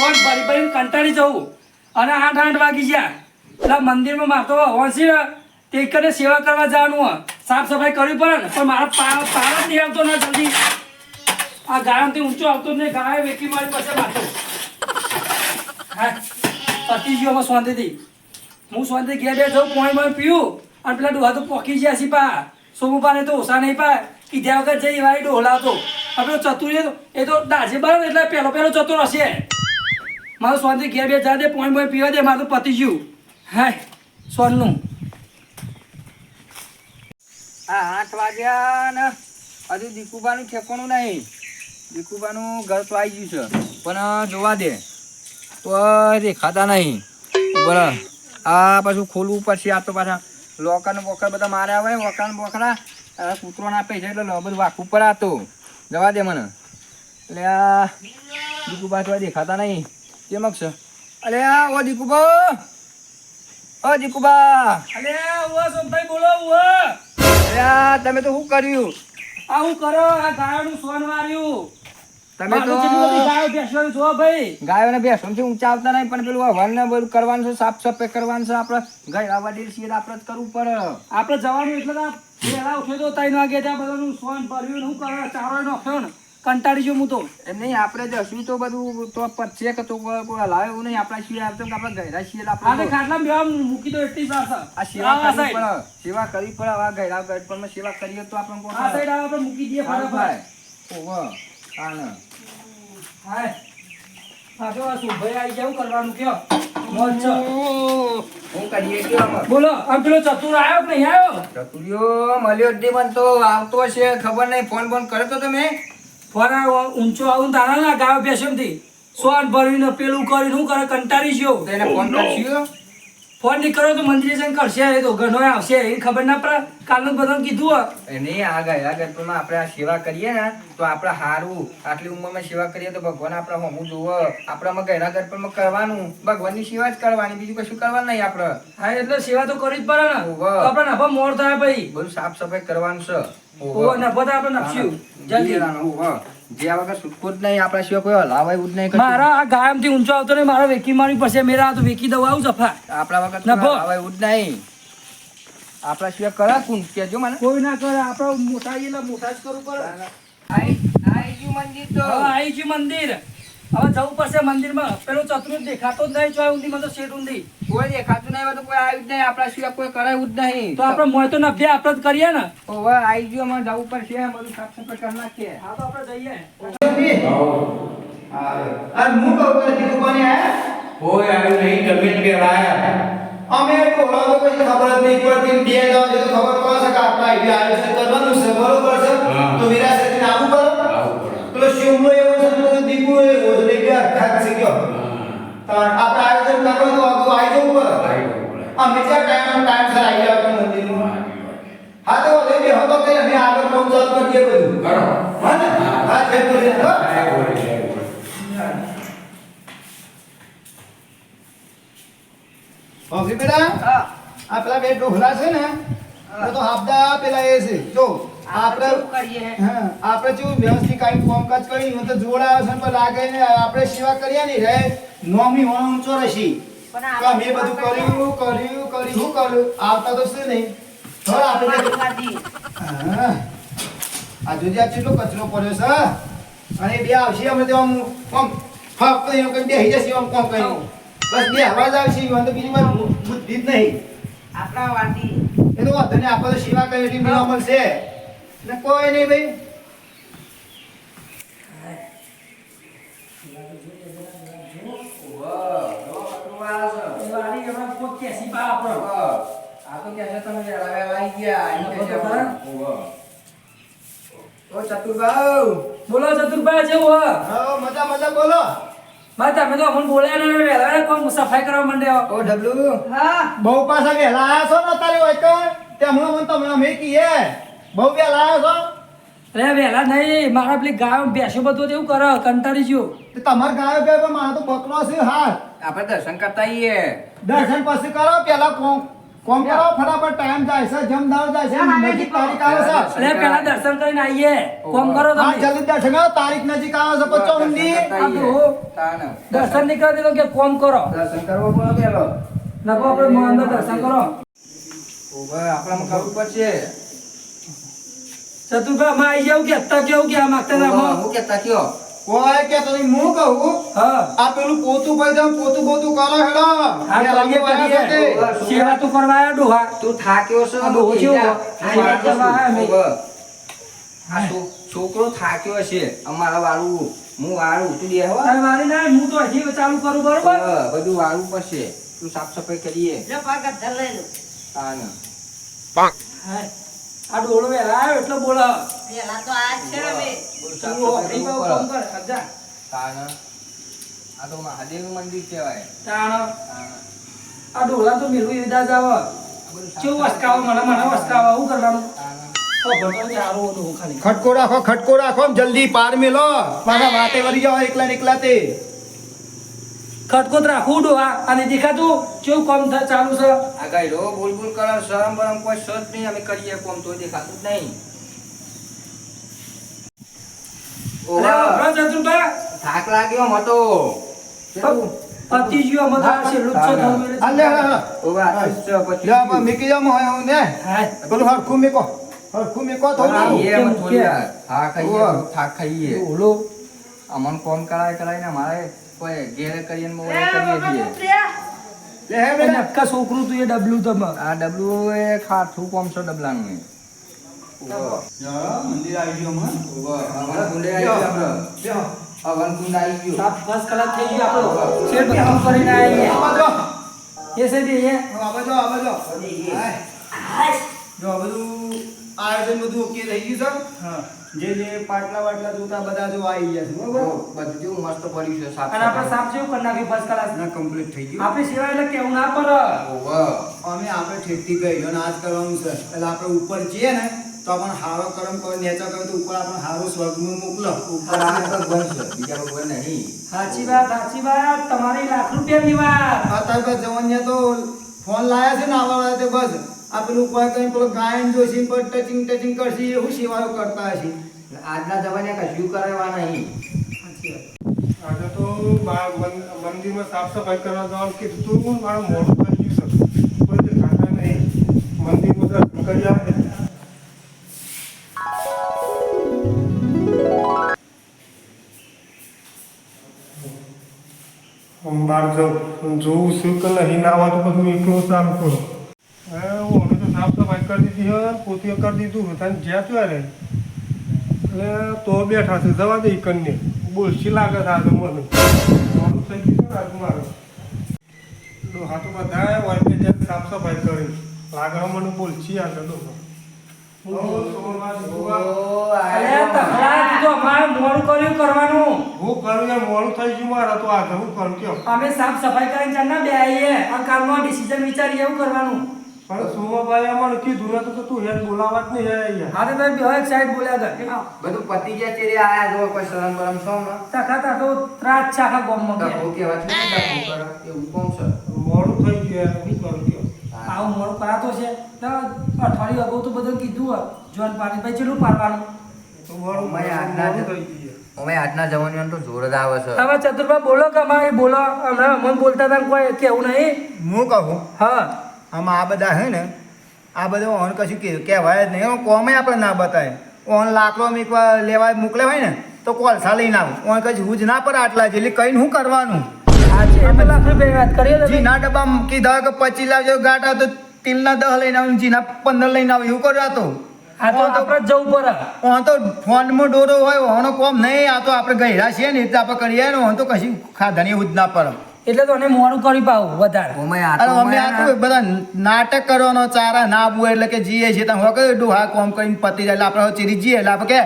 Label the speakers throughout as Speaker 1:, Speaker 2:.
Speaker 1: સોન ભરી કંટાળી જવું અને 8 વાગી ગયા એટલે મંદિરમાં મારતો હોંસી તે કરે સેવા કરવા જવાનું સાફ સફાઈ કરવી પડે ને પણ મારા પાર જ નહીં આવતો ને જલ્દી આ ગાયથી ઊંચો આવતો જ નહીં ગાય વેચી મારી પાસે મારતો હા પતી ગયો અમે શાંતિથી હું શાંતિ ઘેર બે જાઉં પાણી પીવું અને પેલા ડોહા તો પોકી ગયા છે પા સોમુપાને તો ઓછા નહીં પા કીધા વગર જઈ વાળી ડોહલાતો આપણે ચતુર એ તો દાજે બરાબર એટલે પેલો ચતુર હશે મારું શાંતિ ઘેર બે જા દે પાણી પીવા દે મારું તો પતી ગયું હા સોનનું
Speaker 2: હા 8 વાગ્યા ને હજુ દીકુબાનું ઠેકોણું નહીં દીકુબાનું ઘર તો આવી ગયું છે પણ જોવા દે તો દેખાતા નહીં બરાબર આ પાછું ખોલવું પડશે આ તો પાછા લોકર ને બોકર બધા માર્યા હોય વોકર ને બોકરા કૂતરો ના પૈસા એટલે બધું વાખવું પડે તો જવા દે મને એટલે આ દીકુબા તો દેખાતા નહીં કેમ છે અરે ઓ દીકુબા ઓ દીકુબા
Speaker 1: અલે ઓ સોમભાઈ બોલો ઓ
Speaker 2: અરે તમે તો શું કર્યું
Speaker 1: આ હું કરો આ ગાયોનું સોન વાર્યું
Speaker 2: તમે તો
Speaker 1: ગાયો બેસવાનું જો ભાઈ
Speaker 2: ગાયોને બેસોથી ઊંચા આવતા નહીં પણ પેલું વન ને બધું કરવાનું છે સાફ સફાઈ કરવાનું છે આપણે ગાય વાડી છીએ આપણે જ કરવું પડે
Speaker 1: આપણે જવાનું એટલે વહેલા ઉઠ્યો તો 3 વાગે ત્યાં બધાનું સોન ભર્યું ને હું કરો ચારો નાખ્યો ને કંટાળી ગયો હું તો
Speaker 2: એમ નહીં આપણે જશું તો બધું તો પચે કે તો લાવે એવું નહીં આપણા છીએ આવતો આપણે ગયરા છીએ
Speaker 1: આપણે ખાટલા બેવા મૂકી દો એટલી સાર
Speaker 2: આ સેવા કરવી પડે સેવા કરવી પડે આ ગયરા ગઢપણમાં સેવા કરીએ તો આપણે
Speaker 1: આ સાઈડ આપણે મૂકી દઈએ ફટાફટ
Speaker 2: ઓહો હા ને
Speaker 1: હાય આ તો આ સુભાઈ આવી જાવ કરવાનું કયો મોજ છે
Speaker 2: હું કરીએ કે
Speaker 1: બોલો આમ પેલો ચતુર આવ્યો કે નહીં આવ્યો
Speaker 2: ચતુરિયો મળ્યો જ નહીં તો આવતો છે ખબર નહીં ફોન કર્યો તો તમે
Speaker 1: ફરા ઊંચો આવું તારા ના ગાયો બેસમથી સોન ભરીને પેલું કરીને હું કરે કંટાળી ગયો
Speaker 2: એને ફોન કરશો
Speaker 1: ફોન નહીં કરો તો મંદિરે જઈને કરશે એ તો ઘણો આવશે એ ખબર ના પડે કાલનું બધાને કીધું
Speaker 2: નહીં આ ગયા ગણપતિમાં આપણે આ સેવા કરીએ ને તો આપણે સારું આટલી ઉંમરમાં સેવા કરીએ તો ભગવાન આપણે હમું જોવો આપણામાં ગયા ગણપતિમાં કરવાનું ભગવાનની સેવા જ કરવાની બીજું કશું કરવાનું નહીં આપણે
Speaker 1: હા એટલે સેવા તો કરવી જ પડે ને આપણે નફા મોડ થાય ભાઈ
Speaker 2: બધું સાફ સફાઈ કરવાનું છે
Speaker 1: નફો તો આપણે નફશું જલ્દી
Speaker 2: જ્યાં વગર છૂટકો જ નહીં આપણા સિવાય કોઈ હલાવાય જ નહીં
Speaker 1: મારા આ ગાયમથી ઊંચો આવતો નહીં મારા વેકી મારી પાસે મેરા તો વેકી દવા આવું જફા
Speaker 2: આપણા વગર હલાવાય જ નહીં આપણા સિવાય કરા કોણ કેજો મને
Speaker 1: કોઈ ના કરે આપણે મોટા એટલે મોટા જ કરવું પડે
Speaker 2: આઈ ગયું મંદિર તો
Speaker 1: આવી ગયું મંદિર હવે જવું પડશે મંદિરમાં પેલો ચતુર દેખાતો જ નહીં ચોય ઊંધી મને તો શેઠ ઊંધી
Speaker 2: કોઈ દેખાતું નહીં હોય તો કોઈ આવ્યું જ નહીં આપણા સિવાય કોઈ કરાયું જ નહીં
Speaker 1: તો આપણે મોય તો નભ્યા આપણે જ કરીએ ને
Speaker 2: ઓવે આવી ગયો મને જવું પડશે બધું સાફ સફાઈ કરી નાખીએ
Speaker 1: હા તો આપણે જઈએ
Speaker 3: આ હું કહું કે દીકુબાની આયા
Speaker 4: કોઈ આવ્યું નહીં તમે પેલા આયા
Speaker 3: અમે ટોળા તો કઈ ખબર જ નહીં પડતી બે જવા છે તો ખબર પડે છે કે આપણા આવી આયોજન કરવાનું છે બરોબર છે
Speaker 4: હા.
Speaker 3: તો વિરાસતી આવું કરો
Speaker 4: આવું પડે
Speaker 3: પેલો શિવનો એવો છે તો દીકુ એવો છે એટલે બે ખાત છે ગયો તાર આપણે આયોજન કરવાનું તો આગળ આવી જવું પડે
Speaker 4: આવી જવું પડે.
Speaker 3: અમે ટાઈમ સર આવી જાવ મંદિરમાં હા તો હવે બે હતો કે અમે આગળ કામ ચાલુ કરી દઈએ બધું
Speaker 4: કરો.
Speaker 3: હા ને હા જય બોલે હો
Speaker 4: જય બોલે, જય બોલે.
Speaker 3: ઓકે બેટા આ પેલા બે ઢોકળા છે ને એ તો હાફદા પેલા એ છે જો આપણે હા આપણે જો વ્યવસ્થિત કાઈ કામકાજ કરી તો જોડા છે પણ લાગે ને આપણે સેવા કરીએ ને રે નોમી હોણ ઊંચો રહેશી તો મેં બધું કર્યું શું કર્યું આવતા તો છે નહીં હવે આપણે હા આ જોજે આ કેટલો કચરો પડ્યો છે અને બે આવશે અમે તો આમ ફક્ત એમ કઈ બેહી જશે આમ કોમ કરી બસ બે અવાજ આવશે તો બીજી વાર બુદ્ધિ જ નહીં
Speaker 2: આપણા વાટી
Speaker 3: એ તો વાંધો નહીં આપણે તો સેવા કરી એટલી મેળા મળશે ને કોઈ નહીં ભાઈ
Speaker 1: વાડી એમાં કોઈ કેસી પા આપણો
Speaker 2: આ તો કે તમે આવી ગયા એમ કે છે ઓ ચતુરભાઈ
Speaker 1: બોલો ચતુરભાઈ જેવું હ
Speaker 3: હા મજા બોલો
Speaker 1: ભાઈ તમે તો અમને બોલ્યા ને વહેલા કોઈ સફાઈ કરવા માંડ્યા
Speaker 2: ઓ ડબલુ
Speaker 3: બહુ પાછા વહેલા આવ્યા છો ને તારી હોય તો તે હમણાં તમને અમે કહીએ બહુ વહેલા આવ્યા છો
Speaker 1: અરે વહેલા નહીં મારા પેલી ગાયો બેસો બધું એવું કરે કંટાળી ગયો
Speaker 3: તે તમાર ગાયો બે પણ મારા તો બકરો છે હા
Speaker 2: આપણે દર્શન કરતા આવીએ
Speaker 3: દર્શન પછી કરો પેલા કોમ કરો ફટાફટ ટાઈમ જાય છે જમ દાવ જાય છે નજીક તારીખ આવે છે
Speaker 1: એટલે પેલા દર્શન કરીને આવીએ કોમ કરો
Speaker 3: હા
Speaker 1: તમે
Speaker 3: જલ્દી દર્શન કરો તારીખ નજીક આવે છે 55 મી
Speaker 1: દર્શન નહીં કરી દીધો કે કોમ કરો
Speaker 2: દર્શન કરવો પડે પેલો
Speaker 1: નકો આપણે મોહનના દર્શન કરો
Speaker 2: આપણામાં કરવું પડશે
Speaker 1: ચતુરભાઈ અમે આવી જાવ કે અત્યારે કેવું કે આ માગતા હતા અમે?
Speaker 2: હું કેતા કયો
Speaker 3: કોઈ કે તો હું કહું
Speaker 1: હા
Speaker 3: આ પેલું પોતું ભાઈ જાવ પોતું બોતું કરો હેડો
Speaker 1: હા કરીએ કરીએ સેવા તો કરવા આવ્યા ડોહા
Speaker 2: તું થાક્યો છે
Speaker 1: આ ડોહો જેવો સેવા કરવા આવ્યા અમે.
Speaker 2: છોકરો થાક્યો છે અમારા વાળું હું વાળું તું બે હો
Speaker 1: તારે મારી ના હું તો હજી ચાલુ કરું બરોબર
Speaker 2: બધું વાળું પડશે તું સાફ સફાઈ કરીએ તાને.
Speaker 1: હા. આ ડોળો વેલા આવ્યો એટલે બોલો
Speaker 2: બધું સાફ
Speaker 1: તું
Speaker 2: સફાઈ
Speaker 1: હોકરી
Speaker 2: કરવું
Speaker 1: પર કામ
Speaker 2: પડે.
Speaker 1: કર અજા
Speaker 2: તાને. આ તો મહાદેવનું મંદિર કહેવાય
Speaker 1: તાણ
Speaker 2: તાને.
Speaker 1: આ ડોળા તો મેલું વિદા જાવ
Speaker 2: આ બધું સાફ
Speaker 1: કેવું વસકાવો મને વસકાવો શું કરવાનું
Speaker 2: તાને.
Speaker 1: તો ભણતો જ હારું હતું ખાલી
Speaker 3: ખટકો રાખો આમ જલ્દી પાર મેલો મારા વાતે વળી જાઓ એકલા ને એકલા તે
Speaker 1: ખટકોત રાખું ડોહા અને દેખાતું કેવું કામ ચાલુ છે
Speaker 2: આ ગાયરો બોલ બોલ કરે શરમ બરમ કોઈ સત નહીં અમે કરીએ કોમ તો દેખાતું જ નહીં
Speaker 1: અરે વાપરો ચતુરભાઈ
Speaker 2: થાક લાગ્યો મતો
Speaker 1: પતિ જીવો મધા છેલ્લું જ છે થોડું એટલે
Speaker 3: હાલ લે હાલ
Speaker 2: ઓવા પછી
Speaker 3: લે આ મીકી જામ હોય હું ને
Speaker 1: હાય.
Speaker 3: પેલું હરખું મીકો થોડું
Speaker 2: એ
Speaker 1: કેમ
Speaker 2: થોડી
Speaker 1: કે?
Speaker 2: વાર. હા ખાઈએ
Speaker 3: ઓવા.
Speaker 2: થાક ખાઈએ
Speaker 1: ઓલો
Speaker 2: અમન કોમ કરાય મારે કોઈ ઘેર કરીએ ને મોડે કરીએ છીએ
Speaker 3: લે હે
Speaker 1: અને
Speaker 3: બેટા
Speaker 1: અક્કા છોકરું તું એ ડબલું તમે
Speaker 2: આ ડબલું એ ખાઠું કોમ છે ડબલાનું એ
Speaker 3: જા મંદિર આવી ગયો હમણાં
Speaker 2: હવન કુંડે આવી ગયું આપણે.
Speaker 3: લ્યો.
Speaker 2: હવન કુંડ આવી ગયું
Speaker 1: સાત 10 કલાક થઈ ગયું આપણો શેર બધું કરીને આવીએ
Speaker 3: આ બાજુ.
Speaker 1: એ છે બે એ
Speaker 3: આ બાજુ. હાય. જો આ બધું આયોજન બધું ઓકે થઈ ગયું છે જે પાટલા વાટલા જોતા બધા જો આવી ગયા છે બરોબર
Speaker 2: બધું મસ્ત પડ્યું છે સાફ
Speaker 1: અને આપણે સાફ જેવું કરી નાખ્યું ફર્સ્ટ ક્લાસ
Speaker 3: ના કમ્પ્લીટ થઈ ગયું
Speaker 1: આપણે સેવા એટલે કેવું ના પડે
Speaker 2: ઓવા.
Speaker 3: અમે આપણે ઠેકથી ગઈ અને આજ કરવાનું છે એટલે આપણે ઉપર જઈએ ને તો આપણને હારો કરમ કરો નેચા કરો તો ઉપર આપણને હારો સ્વર્ગમાં મોકલો
Speaker 2: ઉપર આ ભગવાન છે બીજા ભગવાન નહીં
Speaker 1: સાચી વાત તમારી લાખ રૂપિયાની વાત
Speaker 3: અત્યારે તો જવાનિયા તો ફોન લાયા છે ને આવવા તે બસ આ પેલું ઉપર કઈ પેલું ગાયન જોશી પર ટચિંગ કરશે એવું સેવાઓ કરતા હશે
Speaker 2: આજના જમાને કશું કરવા નહીં
Speaker 1: સાચી વાત
Speaker 5: આજે તો મંદિરમાં સાફ સફાઈ કરવા જવાનું કીધું તું મારું મોડું થઈ ગયું છે કોઈ દેખાતા નહીં મંદિરમાં દર્શન કરી આવે હું બહાર જાઉં જોઉં છું કે નહીં ના આવે તો બધું એકલો ચાલુ કરું હવે હું હવે તો સાફ સફાઈ કરી દીધી હોય પોતે કરી દીધું તને જ્યાં ત્યાં રહે એટલે તો બેઠા છે જવા દે કન્ને બોલશી લાગે છે આજે મને મોડું થઈ ગયું છે ને આજે મારું ડોહા તો બધા હોય કે જેમ સાફ સફાઈ કરી લાગે મને બોલશી આજે ડોહા
Speaker 1: અરે તખલા તું તો અમારે મોડું કર્યું કરવાનું
Speaker 5: હું કરું યાર મોડું થઈ ગયું મારે તો આજે હું કરું કયો
Speaker 1: અમે સાફ સફાઈ કરીને ચાલના બે આવીએ આ કામનો ડિસિઝન વિચારીએ એવું કરવાનું
Speaker 5: પણ સોમાભાઈ અમારે કીધું નતું તો તું યાર બોલાવા જ નહીં યાર
Speaker 1: હા તો તમે બે એક સાઈડ બોલ્યા હતા
Speaker 2: બધું પતી ગયા તેરે આયા જો કોઈ શરમ બરમ છો ને
Speaker 1: તખા તખો ત્રાસ છે આખા ગામમાં કે
Speaker 2: તો કેવા છે એવું કોણ છે
Speaker 5: મોડું થઈ ગયું યાર હું કરું કયો
Speaker 1: આવું મોડું કરાતો છે તો અઠવાડિયું અગાઉ તો બધું કીધું હોય જોન પાણી ભાઈ ચેટલું પાડવાનું
Speaker 5: તો મોડું
Speaker 2: અમે આજના
Speaker 5: મોડું થઈ ગયું
Speaker 2: અમે આજના જમાનામાં તો જોર જ આવે છે
Speaker 1: હવે ચતુરભાઈ બોલો કે અમારે બોલો હમણાં અમને બોલતા હતા ને કોઈ કેવું નહીં
Speaker 3: હું કહું
Speaker 1: હા
Speaker 3: આમાં આ બધા હે ને આ બધું ઓન કશું કહેવાય જ નહીં કોમે આપણે ના બતાવે ઓન લાકડો મીકવા લેવા મોકલે હોય ને તો કોલસા લઈને આવું ઓન કશું હુજ ના પર આટલા છે એટલે કઈને શું કરવાનું
Speaker 1: આજે 1 લાખ રૂપિયા વાત કરીએ તો
Speaker 3: જીના ડબ્બા કીધા કે 25 લાખ જેવો ગાંઠ હતો તિલના 10 લઈને આવું જીના 15 લઈને આવું એવું કર્યો હતો
Speaker 1: આ તો આપણે જવું પડે
Speaker 3: ઓન તો ફોનમાં ડોરો હોય ઓનો કોમ નહીં આ તો આપણે ગયરા છીએ ને એટલે આપણે કરીએ ને ઓન તો કશું ખાધાની હુજ ના પર
Speaker 1: એટલે તો એને મોડું કરી પાવું વધારે
Speaker 2: અમે
Speaker 3: અરે અમે આ તો બધા નાટક કરવાનો ચારા ના બુએ એટલે કે જીએ છે તમે કે ડોહા કોમ કરીને પતી જાય એટલે આપણે ચીરી જીએ એટલે આપણે કે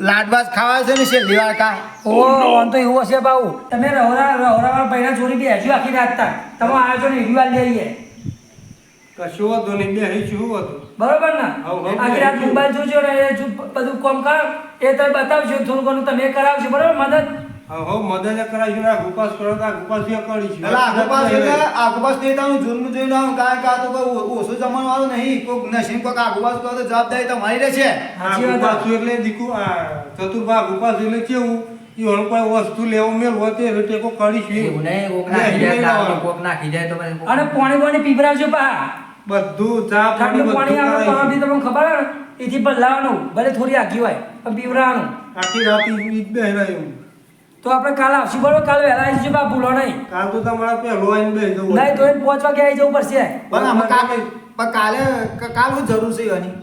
Speaker 3: લાડવાસ ખાવા છે ને છેલ્લી વાર કા
Speaker 1: ઓ આમ તો એવું હશે બાબુ તમે રહોરા ભાઈના જોડી બેસજો આખી રાત તક તમે આયોજન રિવાલ લઈએ
Speaker 5: કશું હતું નહીં બે શું હતું
Speaker 1: બરોબર ને
Speaker 5: હવ, હવ.
Speaker 1: આખી રાત મોબાઈલ જોજો ને એ બધું કામ કર એ તમે બતાવજો થોડું ઘણું તમે કરાવજો બરોબર મદદ
Speaker 5: હવે મદદ કરાવીશું ને આ ઉપાસ કરો તો આ ઉપાસ કરીશું
Speaker 3: એટલે આગોપાસ એટલે આગોપાસ નહીં તારું જૂનનું જોઈને આવું કારણ કે આ તો કોઈ ઓછું જમણવાળું નહીં કોઈક નસીબ કોઈક આગોપાસ કરો તો જવાબદારી તમારી રહેશે
Speaker 5: આ ઉપાસ એટલે દીકુ આ ચતુર્ભા ઉપાસ એટલે કેવું એ હણ કોઈ વસ્તુ લેવું મેલ હોતે ટેકો કરીશું
Speaker 2: એવું નહીં, કોક નાખી જાય તાવનું, કોક નાખી જાય તો પછી
Speaker 1: અને પાણી પીવડાવજો પા
Speaker 5: બધું ચા પાણી
Speaker 1: ઠંડુ પાણી આવે તો
Speaker 5: બધું
Speaker 1: બી તમને ખબર હે ને એથી બદલાવાનું ભલે થોડી આગી હોય પણ પીવડાવવાનું.
Speaker 5: આખી રાત ઈ જ બેહરાયું
Speaker 1: તો આપણે કાલે આવશું બરોબર, કાલે વહેલા આવી જજો બા, ભૂલો નહીં.
Speaker 5: કાલ તો તમારા પહેલો આવીને બેસી જવું
Speaker 1: નહીં તો એને 5 વાગે આવી જવું પડશે.
Speaker 3: પણ આમાં કાલ શું જરૂર છે એની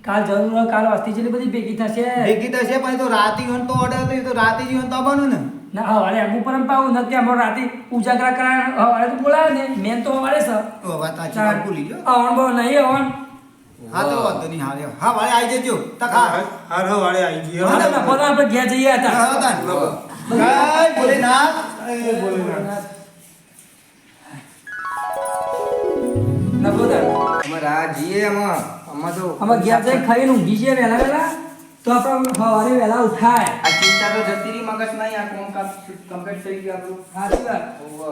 Speaker 1: કાલ જરૂર હોય, કાલ વસ્તી જેટલી બધી ભેગી થશે.
Speaker 3: ભેગી થશે પણ એ તો રાતી હોય તો ઓર્ડર તો રાતી જીવન તો આવવાનું ને
Speaker 1: ના હવારે એમ ઉપર એમ પાવું નથી અમારે રાતે ઉજાગરા કરાય હવારે તો બોલાવે ને મેન તો હવારે છે.
Speaker 3: ઓ વાત સાચી વાત ભૂલી ગયો
Speaker 1: આવણ બહુ નહીં આવણ.
Speaker 3: હા તો વાંધો નહીં હા વાળે આવી જજો તખા
Speaker 5: હાર હવાડે આવી જઈએ
Speaker 1: હા તો નફો તો આપણે ઘેર જઈએ હતા.
Speaker 3: હા તાન જય ભોલેનાથ
Speaker 5: એ ભોલેનાથ.
Speaker 1: નફો તો
Speaker 2: અમારે આ જઈએ આમાં તો
Speaker 1: અમે ઘેર જઈને ખાઈને ઊંઘી જઈએ વહેલા વહેલા તો આપણે સવારે વહેલા ઉઠાય.
Speaker 2: આ ચિંતા તો જતી રહી મગજમાં, આ કોમ કમ્પ્લીટ થઈ ગયું આપણું.
Speaker 1: સાચી વાત.
Speaker 2: ઓહો.